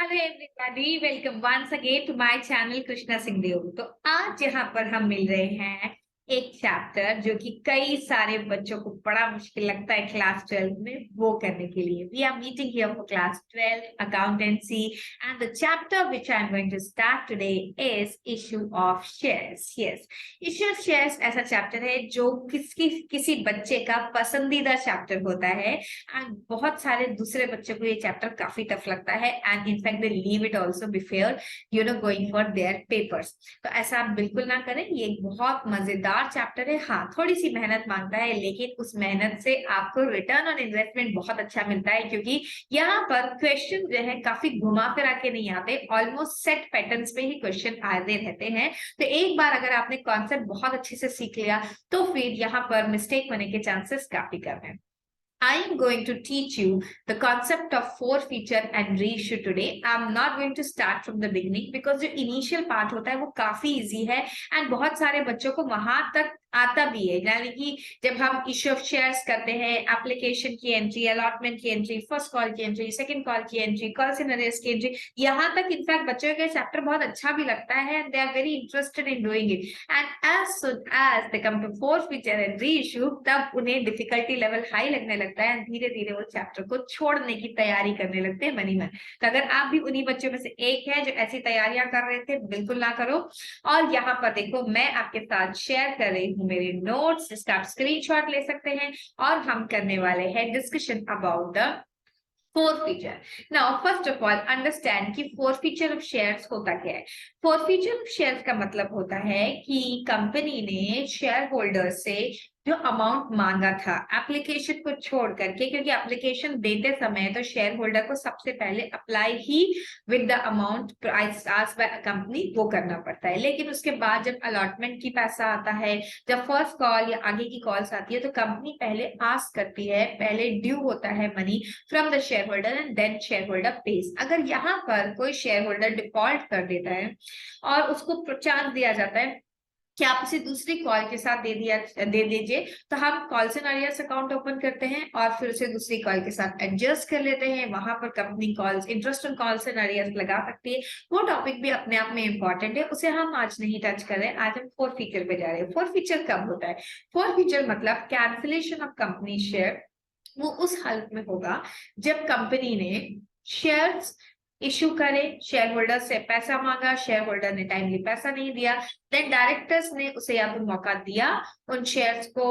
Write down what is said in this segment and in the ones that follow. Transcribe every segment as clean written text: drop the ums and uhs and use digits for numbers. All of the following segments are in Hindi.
Hello everybody, welcome once again to my channel Krishna Singhdeo. तो आज यहाँ पर हम मिल रहे हैं एक चैप्टर जो कि कई सारे बच्चों को बड़ा मुश्किल लगता है क्लास 12 में, वो करने के लिए we are meeting here for class 12 accountancy and the chapter which I am going to start today is issue of shares. Yes, issue of shares ऐसा चैप्टर है जो किसी बच्चे का पसंदीदा चैप्टर होता है एंड बहुत सारे दूसरे बच्चों को ये चैप्टर काफी टफ लगता है and in fact they leave it also before going for their papers. तो ऐसा आप बिल्कुल ना करें, ये एक बहुत मजेदार चैप्टर है। हाँ, थोड़ी सी मेहनत मांगता है, लेकिन उस मेहनत से आपको रिटर्न ऑन इन्वेस्टमेंट बहुत अच्छा मिलता है, क्योंकि यहाँ पर क्वेश्चन जो है काफी घुमा फिरा के नहीं आते, ऑलमोस्ट सेट पैटर्न्स पे ही क्वेश्चन आते रहते हैं। तो एक बार अगर आपने कॉन्सेप्ट बहुत अच्छे से सीख लिया तो फिर यहाँ पर मिस्टेक होने के चांसेस काफी कम है। I am going to teach you the concept of forfeiture and reissue today. I'm not going to start from the beginning because जो initial part होता है वो काफी easy है and बहुत सारे बच्चों को वहां तक आता भी है। यानी कि जब हम इश्यू ऑफ शेयर्स करते हैं, एप्लीकेशन की एंट्री, अलॉटमेंट की एंट्री, फर्स्ट कॉल की एंट्री, सेकंड कॉल की एंट्री, कॉल्स इन अरेस्ट की एंट्री, यहाँ तक इनफैक्ट बच्चों का चैप्टर बहुत अच्छा भी लगता है and they are very interested in doing it. And as soon as they come to forfeiture and reissue, तब उन्हें डिफिकल्टी लेवल हाई लगने लगता है, धीरे धीरे वो चैप्टर को छोड़ने की तैयारी करने लगते हैं मन ही मन। तो अगर आप भी उन्हीं बच्चों में से एक है जो ऐसी तैयारियां कर रहे थे, बिल्कुल ना करो। और यहाँ पर देखो, मैं आपके साथ शेयर कर रही हूँ मेरे नोट्स, जिसका आप स्क्रीनशॉट ले सकते हैं, और हम करने वाले हैं discussion about the forfeiture. Now, first of all, understand कि forfeiture of shares होता क्या है। forfeiture of shares का मतलब होता है कि कंपनी ने शेयर होल्डर से जो अमाउंट मांगा था एप्लीकेशन को छोड़ करके, क्योंकि एप्लीकेशन देते समय तो शेयर होल्डर को सबसे पहले apply he with the amount price asked by company वो करना पड़ता है, लेकिन उसके बाद जब अलॉटमेंट की पैसा आता है, जब फर्स्ट कॉल या आगे की कॉल्स आती है, तो कंपनी पहले आस्क करती है, पहले ड्यू होता है money from the share holder and then share holder pays. अगर यहाँ पर कोई शेयर होल्डर डिफॉल्ट कर देता है और उसको चांस दिया जाता है कि आप इसे दूसरी कॉल के साथ दे दीजिए, तो हम calls in arrears account open करते हैं और फिर उसे दूसरी कॉल के साथ एडजस्ट कर लेते हैं। वहां पर company calls interest on calls in arrears लगा सकती है। वो टॉपिक भी अपने आप में इंपॉर्टेंट है, उसे हम आज नहीं टच कर रहे हैं। आज हम फोर फीचर पे जा रहे हैं। फोर फीचर कब होता है? फोर फीचर मतलब कैंसिलेशन ऑफ कंपनी शेयर। वो उस हालत में होगा जब कंपनी ने शेयर्स इश्यू करे, शेयर होल्डर से पैसा मांगा, शेयर होल्डर ने टाइमली पैसा नहीं दिया, देन डायरेक्टर्स ने उसे या तो मौका दिया उन शेयर्स को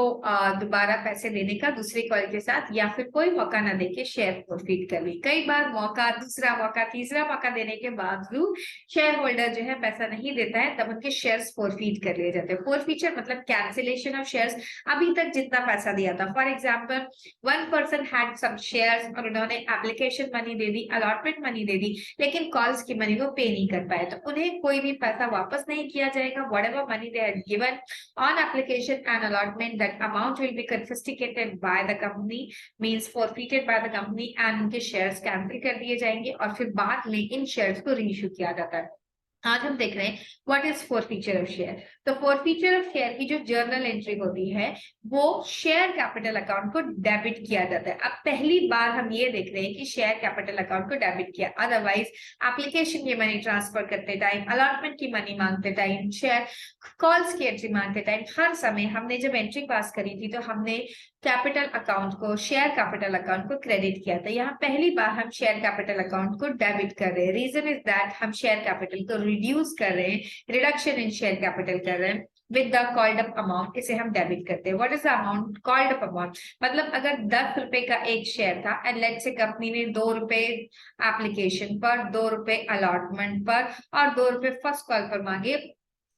दोबारा पैसे देने का दूसरी कॉल के साथ, या फिर कोई मौका ना देके शेयर फोरफीट कर ली। कई बार मौका, दूसरा मौका, तीसरा मौका देने के बावजूद शेयर होल्डर जो है पैसा नहीं देता है, तब उनके शेयर्स फोरफीट कर लिए जाते हैं। फोरफीचर मतलब कैंसिलेशन ऑफ शेयर्स। अभी तक जितना पैसा दिया था, for example one person had some shares और उन्होंने एप्लीकेशन मनी दे दी, अलॉटमेंट मनी दे दी, लेकिन कॉल्स की मनी वो पे नहीं कर पाए, तो उन्हें कोई भी पैसा वापस नहीं किया जाएगा। whatever money they had given on application and allotment, that amount will be confiscated by the company, means forfeited by the company, and उनके शेयर्स कैंसिल कर दिए जाएंगे और फिर बाद में इन शेयर्स को रीइश्यू किया जाता है। आज हम देख रहे हैं what is forfeiture of share. तो फोरफीचर ऑफ शेयर की जो जर्नल एंट्री होती है वो शेयर कैपिटल अकाउंट को डेबिट किया जाता है। अब पहली बार हम ये देख रहे हैं कि शेयर कैपिटल अकाउंट को डेबिट किया, अदरवाइज एप्लीकेशन की मनी ट्रांसफर करते टाइम, अलॉटमेंट की मनी मांगते टाइम, शेयर कॉल्स की एंट्री मांगते टाइम, हर समय हमने जब एंट्री पास करी थी तो हमने कैपिटल अकाउंट को, शेयर कैपिटल अकाउंट को क्रेडिट किया था। यहाँ पहली बार हम शेयर कैपिटल अकाउंट को डेबिट कर रहे हैं। रीजन इज दैट हम शेयर कैपिटल को रिड्यूस कर रहे हैं, रिडक्शन इन शेयर कैपिटल कर रहे हैं with the called up amount, इसे हम डेबिट करते हैं। What is the amount? Called up amount मतलब अगर 10 रुपए का एक शेयर था एंड लेट्स से कंपनी ने 2 रुपए एप्लीकेशन पर, 2 रुपए अलॉटमेंट पर और 2 रुपए फर्स्ट कॉल पर मांगे,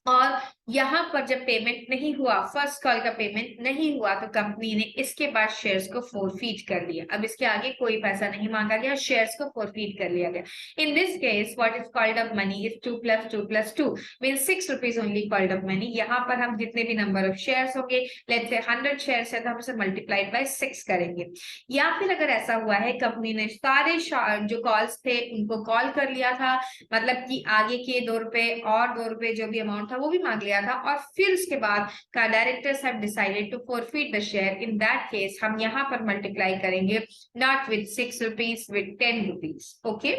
और यहाँ पर जब पेमेंट नहीं हुआ, फर्स्ट कॉल का पेमेंट नहीं हुआ, तो कंपनी ने इसके बाद शेयर्स को फोरफीट कर लिया। अब इसके आगे कोई पैसा नहीं मांगा गया, शेयर्स को फोरफीट कर लिया गया। In this case what is called up money is 2 + 2 + 2 means 6 rupees only called up money. यहाँ पर हम जितने भी नंबर ऑफ शेयर्स होंगे, लेट्स से 100 शेयर्स है तो हम उसे मल्टीप्लाइड बाय 6 करेंगे। या फिर अगर ऐसा हुआ है कंपनी ने सारे जो कॉल्स थे उनको कॉल कर लिया था, मतलब कि आगे के 2 रुपए और 2 रुपए जो भी अमाउंट था वो भी मांग लिया था, और फिर उसके बाद का directors have decided to forfeit the share, in that case हम यहाँ पर मल्टीप्लाई करेंगे not with 6 rupees, with 10 rupees. Okay,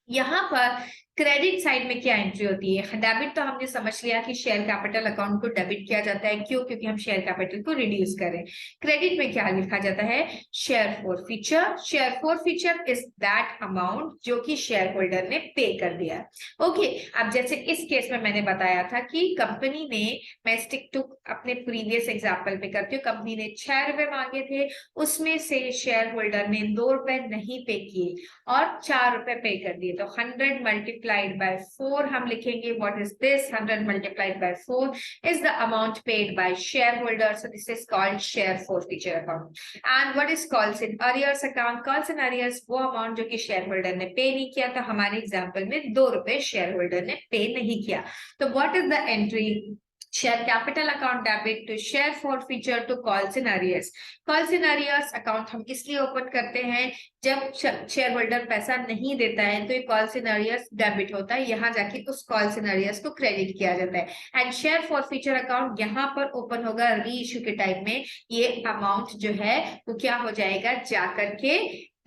यहाँ पर क्रेडिट साइड में क्या एंट्री होती है? डेबिट तो हमने समझ लिया कि शेयर कैपिटल अकाउंट को डेबिट किया जाता है, क्यों? क्योंकि हम शेयर कैपिटल को रिड्यूस करें। क्रेडिट में क्या लिखा जाता है? Share forfeiture. Share forfeiture is that amount जो कि शेयर होल्डर ने पे कर दिया है। ओके, अब जैसे इस केस में मैंने बताया था कि कंपनी ने, मैं स्टिक टू अपने प्रीवियस एग्जाम्पल पे करती हूँ, कंपनी ने 6 रुपए मांगे थे, उसमें से शेयर होल्डर ने 2 रुपए नहीं पे किए और 4 रुपए पे कर दिए, तो 100 मल्टीप्लाइड बाय 4 हम लिखेंगे। What is this? 100 multiplied by 4 is the amount paid by shareholder. So this is called share forfeiture account. And what is calls in arrears account? Calls in arrears वो अमाउंट जो कि शेयर होल्डर ने पे नहीं किया, तो हमारे एग्जाम्पल में 2 रुपए शेयर होल्डर ने पे नहीं किया। तो what is the entry? Share capital account debit to share forfeiture to calls in arrears. Calls in arrears account हम इसलिए ओपन करते हैं जब शेयर होल्डर पैसा नहीं देता है, तो ये कॉल्स इन अरियर्स डेबिट होता है, यहाँ जाके उस कॉल्स इन अरियर्स को क्रेडिट किया जाता है। एंड शेयर फॉरफीचर अकाउंट यहाँ पर ओपन होगा री इश्यू के टाइम में, ये अमाउंट जो है वो क्या हो जाएगा, जाकर के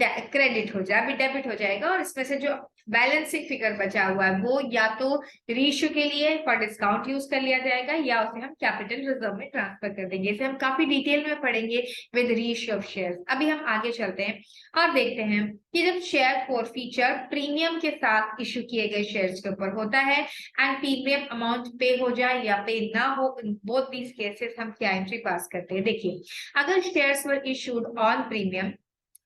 क्रेडिट हो जाए, अभी डेबिट हो जाएगा, और इसमें से जो बैलेंसिंग फिगर बचा हुआ है वो या तो रीइश्यू के लिए फॉर डिस्काउंट यूज कर लिया जाएगा या उसे हम कैपिटल रिजर्व में ट्रांसफर कर देंगे। इसे हम काफी डिटेल में पढ़ेंगे विद रीइश्यू ऑफ शेयर्स। अभी हम आगे चलते हैं और देखते हैं कि जब शेयर फॉरफीचर प्रीमियम के साथ इश्यू किए गए शेयर्स के ऊपर होता है एंड प्रीमियम अमाउंट पे हो जाए या पे ना हो, इन बोथ दीज केसेस हम क्या एंट्री पास करते हैं? देखिए, अगर shares were issued on premium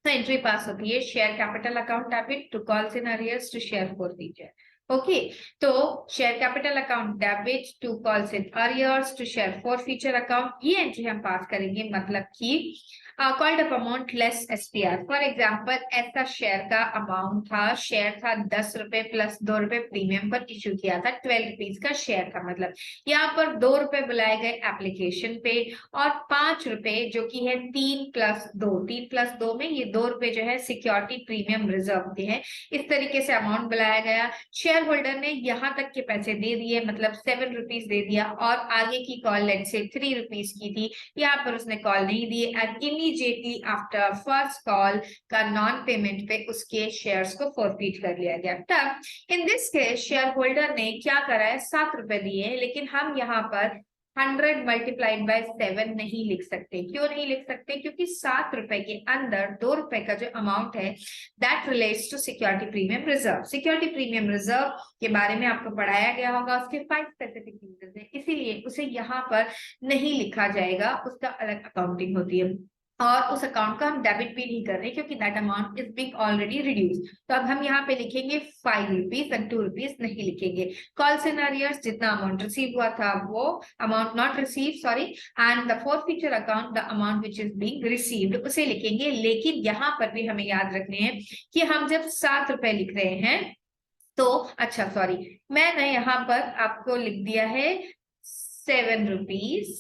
तो एंट्री पास होती है share capital account debit to calls in arrears to share forfeiture. Okay, तो share capital account debit to calls in arrears to share forfeiture account, ये एंट्री हम पास करेंगे, मतलब कि called up amount less SPR. For example, ऐसा शेयर का अमाउंट था, शेयर था 10 रुपए प्लस 2 रुपए प्रीमियम पर इश्यू किया था, 12 रुपीज का शेयर था, मतलब यहाँ पर 2 रुपए बुलाए गए एप्लीकेशन पे और 5 रुपए जो कि है 3 प्लस 2, 3 प्लस 2 में ये 2 रुपए जो है सिक्योरिटी प्रीमियम रिजर्व के हैं। इस तरीके से अमाउंट बुलाया गया, शेयर होल्डर ने यहाँ तक के पैसे दे दिए, मतलब 7 रुपीज दे दिया, और आगे की कॉल लेट से 3 रुपीज की थी, यहाँ पर उसने कॉल नहीं दिए and immediately after first call का नॉन पेमेंट पे उसके शेयर्स को फॉरफीट कर लिया गया। तब in this case share holder ने क्या करा है, 7 रुपए दिए, लेकिन हम यहाँ पर 100 मल्टीप्लाइड बाय 7 नहीं लिख सकते। क्यों नहीं लिख सकते? क्योंकि 7 रुपए के अंदर 2 रुपए का जो अमाउंट है that relates to security premium reserve. Security premium reserve के बारे में आपको पढ़ाया गया होगा, उसके 5 स्पेसिफिक यूजेस हैं, इसीलिए उसे यहाँ पर नहीं लिखा जाएगा, उसका अलग अकाउंटिंग होती है और उस अकाउंट का हम डेबिट भी नहीं कर रहे क्योंकि that amount is being already reduce. तो अब हम यहाँ पे लिखेंगे 5 रुपीज एंड 2 रुपीज नहीं लिखेंगे। कॉल्स इन अरियर्स जितना अमाउंट रिसीव हुआ था वो amount not receive, sorry, and the forfeiture account the amount which is being received उसे लिखेंगे। लेकिन यहाँ पर भी हमें याद रखने हैं कि हम जब 7 रुपए लिख रहे हैं तो, अच्छा सॉरी, मैंने यहाँ पर आपको लिख दिया है 7 रुपीज,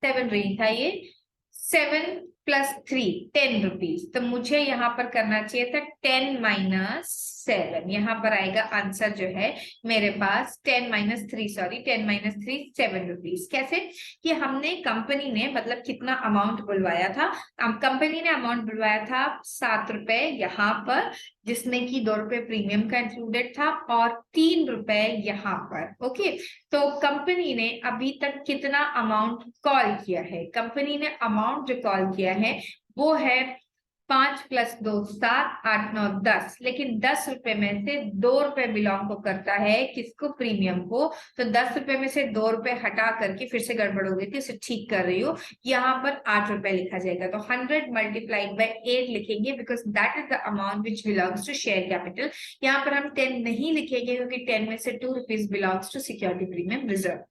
7 नहीं था ये, 7 प्लस 3 10 रुपीज, तो मुझे यहाँ पर करना चाहिए था 10 माइनस 7, यहाँ पर आएगा आंसर जो है मेरे पास 10 माइनस 3, सॉरी 10 माइनस 3 7 रुपीज। कैसे कि हमने कंपनी ने मतलब कितना अमाउंट बुलवाया था, कंपनी ने अमाउंट बुलवाया था 7 रुपए यहाँ पर, जिसमें कि 2 रुपए प्रीमियम का इंक्लूडेड था और 3 रुपए यहाँ पर। ओके, तो कंपनी ने अभी तक कितना अमाउंट कॉल किया है? कंपनी ने अमाउंट जो कॉल किया है वो है 5 प्लस 2 7 8 9 10, लेकिन 10 रुपए में से 2 रुपए बिलोंग को करता है किसको? प्रीमियम को। तो 10 रुपए में से 2 रुपए हटा करके, फिर से गड़बड़ हो गई थी, उसे ठीक कर रही हूँ, यहाँ पर 8 रुपए लिखा जाएगा। तो 100 मल्टीप्लाइड बाय 8 लिखेंगे because that is the amount which belongs to share capital. यहाँ पर हम 10 नहीं लिखेंगे क्योंकि 10 में से 2 rupees belongs to security premium reserve.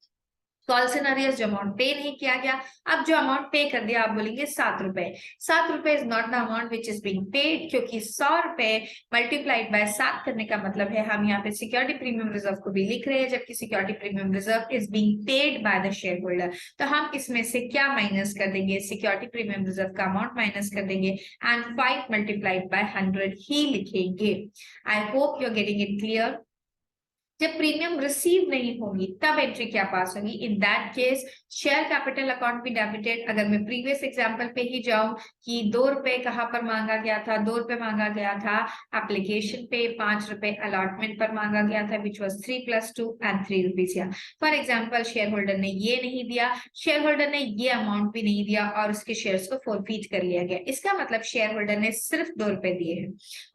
Calls in arrears जो अमाउंट पे नहीं किया गया, अब जो अमाउंट पे कर दिया आप बोलेंगे 7 रुपए। 7 रुपए is not the amount which is being paid, क्योंकि 100 रुपए मल्टीप्लाइड बाय 7 करने का मतलब है हम यहाँ पे सिक्योरिटी प्रीमियम रिजर्व को भी लिख रहे हैं, जबकि security premium reserve is being paid by the share holder. तो हम इसमें से क्या माइनस कर देंगे? सिक्योरिटी प्रीमियम रिजर्व का अमाउंट माइनस कर देंगे एंड 5 मल्टीप्लाइड बाय 100 ही लिखेंगे। I hope you are getting it clear. जब प्रीमियम रिसीव नहीं होगी तब एंट्री क्या पास होगी? In that case share capital account भी डेबिटेड। अगर मैं प्रीवियस एग्जांपल पे ही जाऊं कि 2 रुपए कहाँ पर मांगा गया था, 2 रुपए मांगा गया था एप्लीकेशन पे, 5 रुपए अलॉटमेंट पर मांगा गया था विच वॉज 3 + 2 एंड 3 रुपीज। या फॉर एग्जाम्पल शेयर होल्डर ने ये नहीं दिया, शेयर होल्डर ने ये अमाउंट भी नहीं दिया और उसके शेयर्स को फोरफीट कर लिया गया, इसका मतलब शेयर होल्डर ने सिर्फ 2 रुपए दिए हैं।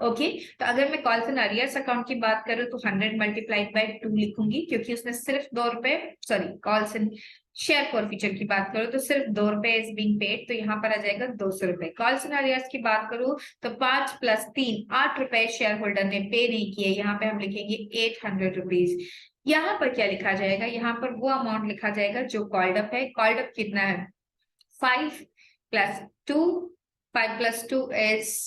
ओके, तो अगर मैं कॉल्स एंड अरियर्स अकाउंट की बात करूं तो 100 मल्टीप्लाइड बाय 2 लिखूंगी क्योंकि उसने सिर्फ 2 रुपए, sorry calls and share forfeiture की बात करूं तो सिर्फ 2 रुपए इज बीइंग पेड, तो यहाँ पर आ जाएगा 200 रुपए। कॉल्स एंड अरियर्स की बात करूं तो 5 + 3 8 रुपए शेयर होल्डर ने पे नहीं किए, यहाँ पे हम लिखेंगे 800 रुपीज। यहाँ पर क्या लिखा जाएगा? यहाँ पर वो अमाउंट लिखा जाएगा जो कॉल्ड अप है। कॉल्ड अप कितना है? 5 + 2, 5 + 2 is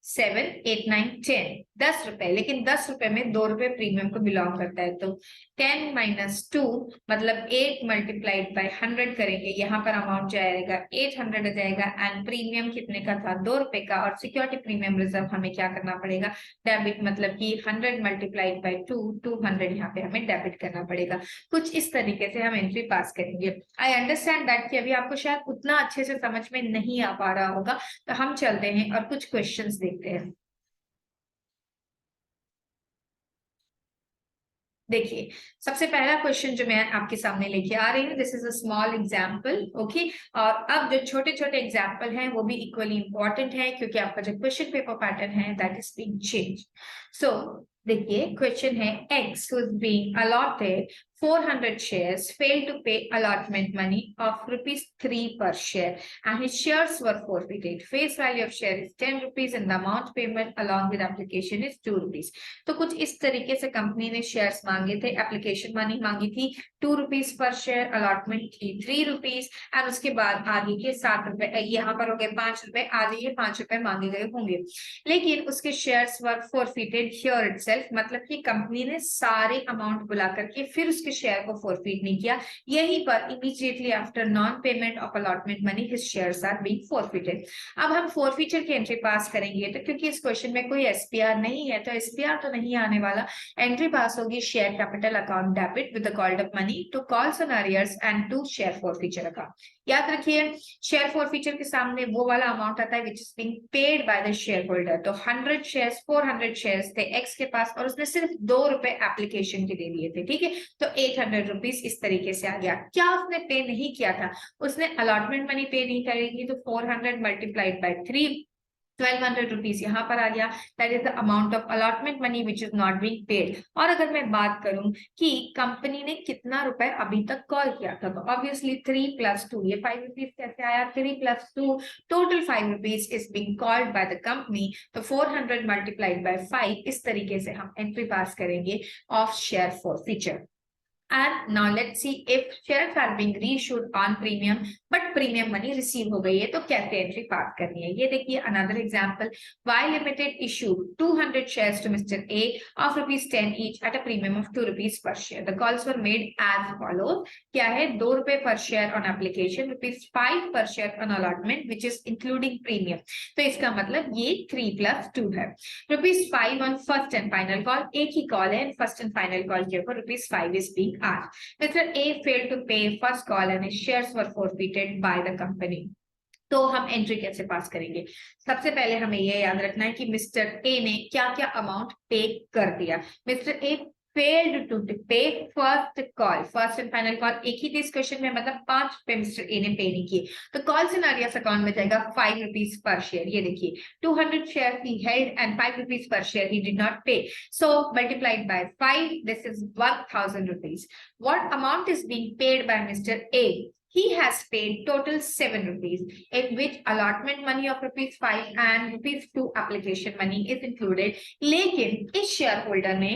7, 8, 9, 10, 10 रुपए। लेकिन 10 रुपए में 2 रुपए प्रीमियम को बिलोंग करता है, तो 10 - 2 मतलब 8 मल्टीप्लाइड बाय 100 करेंगे, यहाँ पर अमाउंट जाएगा 800 आ जाएगा। एंड प्रीमियम कितने का था? 2 रुपए का, और सिक्योरिटी प्रीमियम रिजर्व हमें क्या करना पड़ेगा? डेबिट, मतलब कि 100 मल्टीप्लाइड बाय 2, 200 यहाँ पे हमें डेबिट करना पड़ेगा। कुछ इस तरीके से हम एंट्री पास करेंगे। आई अंडरस्टैंड दैट कि अभी आपको शायद उतना अच्छे से समझ में नहीं आ पा रहा होगा, तो हम चलते हैं और कुछ क्वेश्चंस देखते हैं। देखिए, सबसे पहला क्वेश्चन जो मैं आपके सामने लेके आ रही हूँ, this is a small example. Okay, और अब जो छोटे छोटे एग्जाम्पल हैं वो भी इक्वली इंपॉर्टेंट है क्योंकि आपका जो क्वेश्चन पेपर पैटर्न है दैट इज बीइंग चेंज। सो देखिए, क्वेश्चन है x who is being allotted 400 shares failed to pay allotment money of ₹3 per share and his shares were forfeited. Face value of share is 10 rupees and the amount payment along with application is 2 rupees. तो कुछ इस तरीके से कंपनी ने शेयर्स मांगे थे, एप्लीकेशन मनी मांगी थी 2 रुपीज पर शेयर, अलॉटमेंट थी 3 रुपीज एंड उसके बाद आगे के 7 रुपए, यहाँ पर हो गए 5 रुपए, आगे ये 5 रुपए मांगे गए होंगे। लेकिन उसके shares were forfeited here itself, मतलब कि कंपनी ने सारे अमाउंट बुला करके फिर उसके शेयर को फॉरफिट नहीं किया, यहीं पर immediately after non payment of allotment money his shares are being forfeited. अब हम फॉरफिचर की एंट्री पास करेंगे, तो क्योंकि इस क्वेश्चन में कोई एसपीआर नहीं है तो एसपीआर तो नहीं आने वाला। एंट्री पास होगी share capital account debit with the called up money to calls and arrears and to share forfeiture account. याद रखिए, शेयर फॉरफिचर के सामने वो वाला अमाउंट आता है which is being paid by the share holder. तो 100 शेयर्स, 400 शेयर्स थे एक्स के पास और उसने सिर्फ 2 रुपए एप्लीकेशन के दे दिए थे, ठीक है, तो 800 रुपीज इस तरीके से आ गया। क्या उसने पे नहीं किया था? उसने अलॉटमेंट मनी पे नहीं करेगी, तो 400 मल्टीप्लाइड बाय 3, 1200 रुपीज यहाँ पर आ गया। That is the amount of allotment money which is not being paid. और अगर मैं बात करूं कि कंपनी ने कितना रुपए अभी तक कॉल किया था, तो ऑब्वियसली 3 + 2, ये 5 रुपीज कैसे आया? 3 + 2 total 5 rupees is being called by the company, तो 400 मल्टीप्लाइड बाय 5, इस तरीके से हम एंट्री पास करेंगे of share forfeiture. And now let's see if shares are being reissued on premium but premium money receive हो गई है तो कैसे एंट्री पास करनी है। ये देखिए, another example, Y Limited issued 200 shares to Mr. A of ₹10 each at a premium of 2 rupees per share. The calls were made as follows. क्या है? 2 रुपए per share on application, ₹5 per share on allotment which is including premium. तो इसका मतलब ये 3 + 2 है। ₹5 on first and final call, एक ही कॉल है, फर्स्ट एंड फाइनल कॉल के ऊपर ₹5 is being asked. Mr. A failed to pay first call and his shares were forfeited by the company. तो हम एंट्री कैसे पास करेंगे? सबसे पहले हमें यह याद रखना है कि मिस्टर ए ने क्या क्या अमाउंट पे कर दिया। Mister A failed to pay first call, first and final call एक ही थी इस क्वेश्चन में, मतलब 5 रुपए मिस्टर ए ने पे नहीं किए, तो कॉल्स एंड अरियर्स अकाउंट में जाएगा 5 रुपीज पर शेयर। ये देखिए, 200 share he held and 5 rupees per share he did not pay, so multiplied by 5, this is 1000 rupees. What amount is being paid by mister A? He has paid total 7 rupees, in which allotment money of ₹5 and ₹2 application money is included. लेकिन इस शेयर होल्डर ने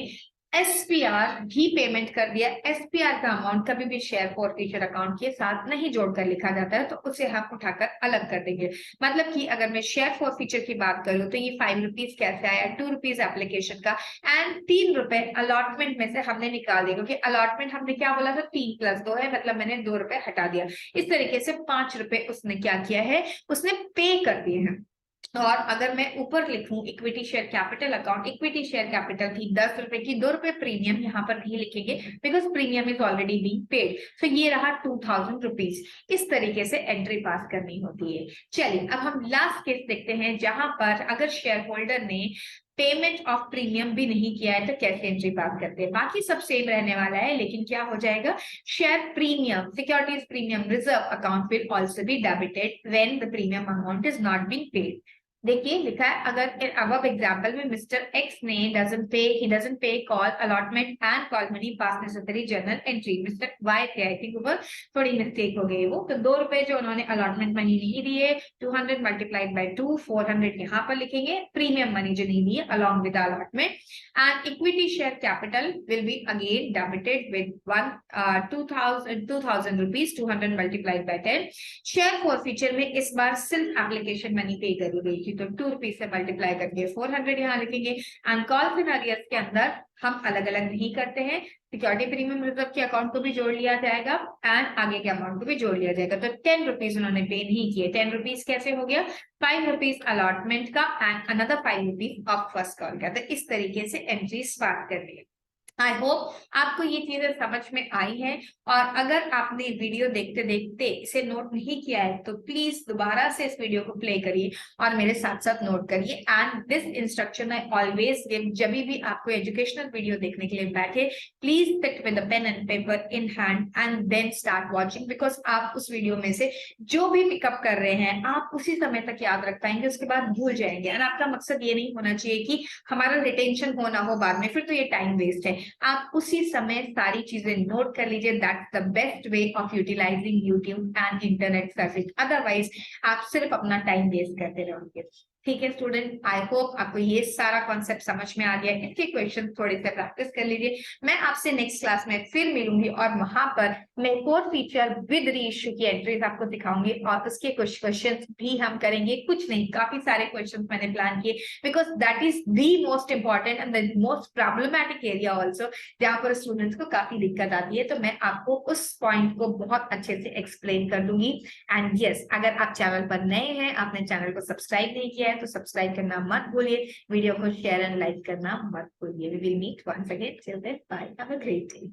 एसपीआर भी पेमेंट कर दिया। एसपीआर का अमाउंट कभी भी शेयर फॉरफिचर अकाउंट के साथ नहीं जोड़कर लिखा जाता है, तो उसे हम उठाकर अलग कर देंगे। मतलब कि अगर मैं शेयर फॉरफिचर की बात करूं तो ये 5 रुपीज कैसे आया? 2 रुपीज एप्लीकेशन का एंड 3 रुपए अलॉटमेंट में से हमने निकाल दिया, क्योंकि अलॉटमेंट हमने क्या बोला था? 3 + 2 है, मतलब मैंने 2 रुपए हटा दिया। इस तरीके से 5 रुपए उसने क्या किया है? उसने पे कर दिए हैं। और अगर मैं ऊपर लिखूं equity share capital account, equity share capital थी 10 रुपए की, 2 रुपए प्रीमियम यहाँ पर नहीं लिखेंगे because premium is already being paid, so ये रहा 2000 रुपीज। इस तरीके से एंट्री पास करनी होती है। चलिए अब हम लास्ट केस देखते हैं, जहां पर अगर शेयर होल्डर ने पेमेंट ऑफ प्रीमियम भी नहीं किया है तो कैसे एंट्री पास करते हैं। बाकी सब सेम रहने वाला है, लेकिन क्या हो जाएगा, share premium securities premium reserve account will also be debited when the premium amount is not being paid. देखिए लिखा है, अगर अब एग्जांपल में मिस्टर एक्स ने doesn't pay call allotment and call money pass necessary journal entry, mister Y थे, आई थिंक ऊपर थोड़ी मिस्टेक हो गई वो, तो 2 रुपए जो उन्होंने अलॉटमेंट मनी नहीं दिए, 200 मल्टीप्लाइड बाय 2, 400 यहाँ पर लिखेंगे, प्रीमियम मनी जो नहीं दी along with allotment, and equity share capital will be again debited with 2000 rupees, 200 multiplied by 10। Share forfeiture में इस बार सिर्फ एप्लीकेशन मनी पे करी गई थी, तो 2 रुपीज से मल्टीप्लाई करके 400 यहाँ लिखेंगे। एंड कॉल सिनेरियोस के अंदर हम अलग अलग नहीं करते हैं, सिक्योरिटी प्रीमियम रिजर्व के अकाउंट को भी जोड़ लिया जाएगा एंड आगे के अमाउंट को भी जोड़ लिया जाएगा। तो 10 रुपीज उन्होंने पे नहीं किए, 10 रुपीज कैसे हो गया, 5 रुपीज अलॉटमेंट का and another 5 rupees of first call का। तो इस तरीके से एंट्री स्टार्ट कर दी है। आई होप आपको ये चीजें समझ में आई है, और अगर आपने वीडियो देखते देखते इसे नोट नहीं किया है तो प्लीज दोबारा से इस वीडियो को प्ले करिए और मेरे साथ साथ नोट करिए। And this instruction I always give, जब भी आपको एजुकेशनल वीडियो देखने के लिए बैठे, please sit with pen and paper in hand and then start watching, because आप उस वीडियो में से जो भी पिकअप कर रहे हैं आप उसी समय तक याद रख पाएंगे, उसके बाद भूल जाएंगे। और आपका मकसद ये नहीं होना चाहिए कि हमारा रिटेंशन हो ना हो बाद में, फिर तो ये टाइम वेस्ट है। आप उसी समय सारी चीजें नोट कर लीजिए, that's the best way of utilising YouTube and internet service, otherwise आप सिर्फ अपना टाइम वेस्ट करते रहोगे। ठीक है स्टूडेंट, आई होप आपको ये सारा कॉन्सेप्ट समझ में आ गया। इसके क्वेश्चन थोड़े से प्रैक्टिस कर लीजिए। मैं आपसे नेक्स्ट क्लास में फिर मिलूंगी और वहां पर मैं कोर फीचर विद रीइश्यू की एंट्रीज आपको दिखाऊंगी और उसके कुछ क्वेश्चंस भी हम करेंगे, कुछ नहीं काफी सारे क्वेश्चंस मैंने प्लान किए, because that is the most important and the most problematic area also, जहां पर स्टूडेंट्स को काफी दिक्कत आती है। तो मैं आपको उस पॉइंट को बहुत अच्छे से एक्सप्लेन कर दूंगी। एंड यस, अगर आप चैनल पर नए हैं, आपने चैनल को सब्सक्राइब नहीं किया है तो सब्सक्राइब करना मत भूलिए, वीडियो को शेयर एंड लाइक करना मत भूलिए। We will meet once again, till then bye, have a great day.